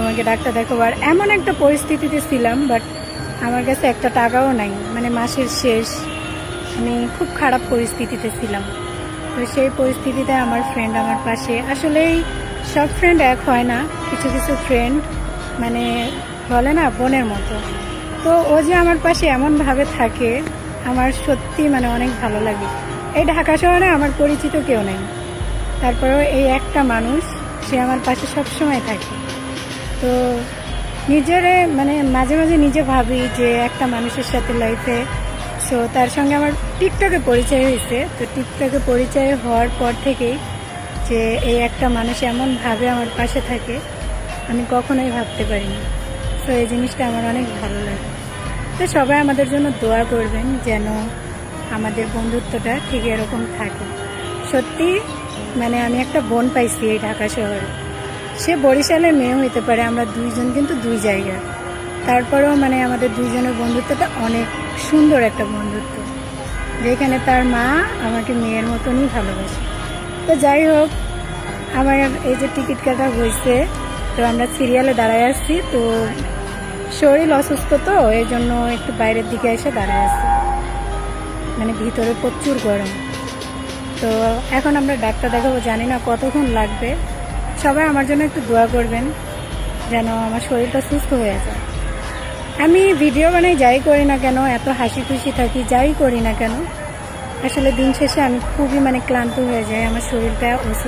তোমাকে ডাক্তার দেখাবার। এমন একটা পরিস্থিতিতে ছিলাম, বাট আমার কাছে একটা টাকাও নাই, মানে মাসের শেষ, আমি খুব খারাপ পরিস্থিতিতে ছিলাম। তো সেই পরিস্থিতিতে আমার ফ্রেন্ড আমার পাশে, আসলেই সব ফ্রেন্ড এক হয় না, কিছু কিছু ফ্রেন্ড মানে বলে না বোনের মতো। তো ও যে আমার পাশে এমনভাবে থাকে, আমার সত্যি মানে অনেক ভালো লাগে। এই ঢাকা শহরে আমার পরিচিত কেউ নেই, তারপরেও এই একটা মানুষ, সে আমার পাশে সবসময় থাকে। তো নিজেরে মানে মাঝে মাঝে নিজে ভাবি যে একটা মানুষের সাথে লাইফে, সো তার সঙ্গে আমার টিকটকে পরিচয় হয়েছে। তো টিকটকে পরিচয় হওয়ার পর থেকেই যে এই একটা মানুষ এমনভাবে আমার পাশে থাকে, আমি কখনোই ভাবতে পারিনি। সো এই জিনিসটা আমার অনেক ভালো লাগে। তো সবাই আমাদের জন্য দোয়া করবেন যেন আমাদের বন্ধুত্বটা ঠিক এরকম থাকে। সত্যি মানে আমি একটা বোন পাইছি এই ঢাকা শহরে, সে বরিশালের মেয়ে হইতে পারে, আমরা দুইজন কিন্তু দুই জায়গায়, তারপরেও মানে আমাদের দুইজনের বন্ধুত্বটা অনেক সুন্দর একটা বন্ধুত্ব, যেখানে তার মা আমাকে মেয়ের মতনই ভালোবাসে। তো যাই হোক, আমার এই যে টিকিট কাটা হয়েছে, তো আমরা সিরিয়ালে দাঁড়ায় আসছি। তো শরীর অসুস্থ, তো এই জন্য একটু বাইরের দিকে এসে দাঁড়ায় আসছি, মানে ভিতরে প্রচুর গরম। তো এখন আমরা ডাক্তার দেখাবো, জানি না কতক্ষণ লাগবে। সবাই আমার জন্য একটু দোয়া করবেন যেন আমার শরীরটা সুস্থ হয়ে যায়। আমি ভিডিও বানাই, যাই করি না কেন, এত হাসি খুশি থাকি, যাই করি না কেন, আসলে দিন শেষে আমি খুবই মানে ক্লান্ত হয়ে যাই, আমার শরীরটা অসুস্থ।